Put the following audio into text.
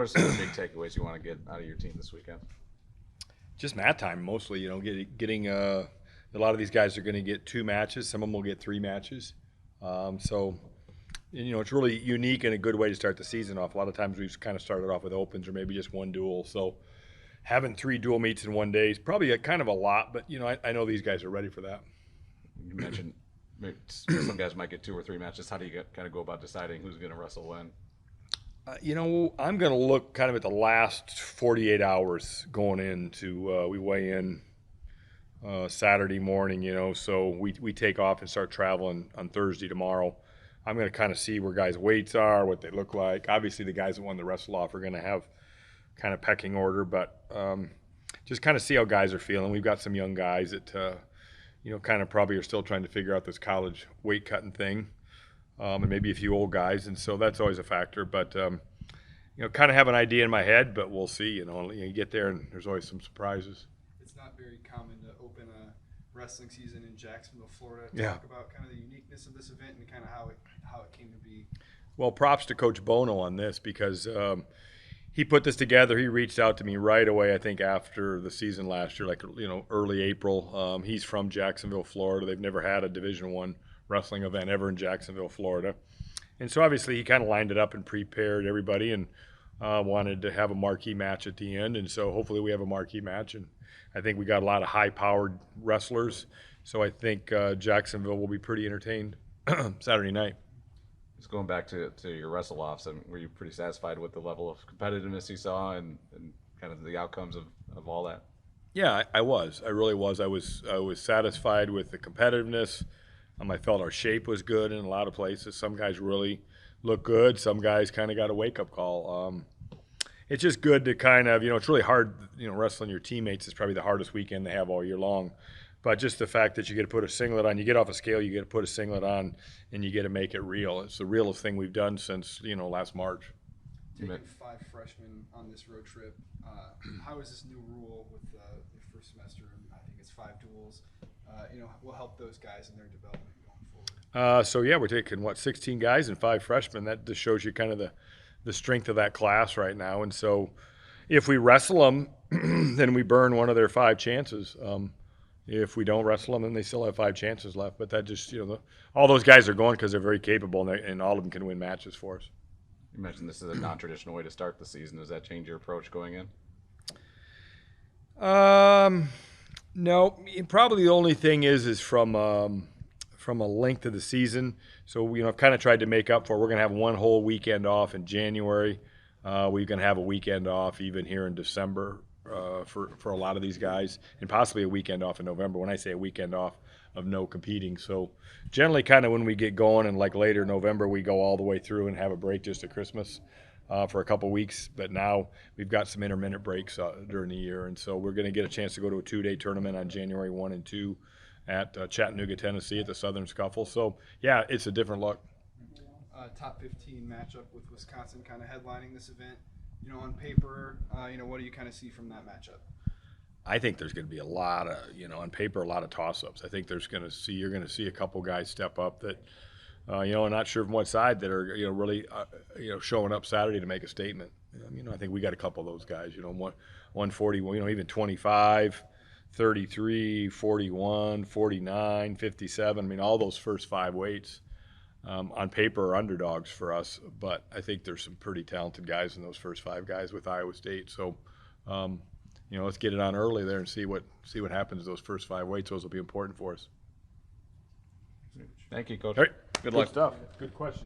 What are some of the big takeaways you want to get out of your team this weekend? Just mat time mostly. Getting a lot of these guys are going to get 2 matches. Some of them will get 3 matches. So it's really unique and a good way to start the season off. A lot of times we've kind of started off with opens or maybe just 1 duel. So having 3 dual meets in 1 day is probably kind of a lot, but I know these guys are ready for that. You mentioned some guys might get 2 or 3 matches. How do you kind of go about deciding who's going to wrestle when? I'm going to look kind of at the last 48 hours going into we weigh in Saturday morning, so we take off and start traveling on Thursday tomorrow. I'm going to kind of see where guys' weights are, what they look like. Obviously, the guys that won the wrestle off are going to have kind of pecking order, but just kind of see how guys are feeling. We've got some young guys that, kind of probably are still trying to figure out this college weight cutting thing, and maybe a few old guys, and so that's always a factor. But kind of have an idea in my head, but we'll see. You get there and there's always some surprises. It's not very common to open a wrestling season in Jacksonville, Florida. Talk about kind of the uniqueness of this event and kind of how it came to be. Well, props to Coach Bono on this because he put this together. He reached out to me right away, I think, after the season last year, early April. He's from Jacksonville, Florida. They've never had a Division I wrestling event ever in Jacksonville, Florida. And so obviously he kind of lined it up and prepared everybody and wanted to have a marquee match at the end. And so hopefully we have a marquee match. And I think we got a lot of high-powered wrestlers. So I think Jacksonville will be pretty entertained Saturday night. Just going back to your wrestle-offs, were you pretty satisfied with the level of competitiveness you saw and kind of the outcomes of all that? Yeah, I was. I really was. I was satisfied with the competitiveness. I felt our shape was good in a lot of places. Some guys really look good. Some guys kind of got a wake-up call. It's just good to kind of, it's really hard, wrestling your teammates is probably the hardest weekend they have all year long. But just the fact that you get to put a singlet on, you get off a scale, you get to put a singlet on, and you get to make it real. It's the realest thing we've done since, last March. Taking 5 freshmen on this road trip, how is this new rule with the first semester, I think it's 5 duels, will help those guys in their development going forward? We're taking, 16 guys and 5 freshmen. That just shows you kind of the strength of that class right now. And so if we wrestle them, then we burn one of their 5 chances. If we don't wrestle them, then they still have 5 chances left. But that just, all those guys are going because they're very capable, and all of them can win matches for us. You mentioned this is a non-traditional way to start the season. Does that change your approach going in? No. Probably the only thing is from a length of the season. So, I've kind of tried to make up for it. We're going to have 1 whole weekend off in January. We're going to have a weekend off even here in December. For a lot of these guys, and possibly a weekend off in November. When I say a weekend off of no competing, so generally kind of when we get going and later November we go all the way through and have a break just at Christmas for a couple weeks. But now we've got some intermittent breaks during the year, and so we're going to get a chance to go to a 2-day tournament on January 1 and 2 at Chattanooga, Tennessee at the Southern Scuffle. So yeah, it's a different look. Top 15 matchup with Wisconsin kind of headlining this event. On paper, what do you kind of see from that matchup? I think there's going to be a lot of, on paper, a lot of toss-ups. I think you're going to see a couple guys step up that, I'm not sure from what side that are, really, showing up Saturday to make a statement. I think we got a couple of those guys, 140, even 25, 33, 41, 49, 57. All those first 5 weights. On paper are underdogs for us, but I think there's some pretty talented guys in those first 5 guys with Iowa State. So, let's get it on early there and see what happens to those first 5 weights. Those will be important for us. Thank you, Coach. All right. Good luck. Good stuff. Good question.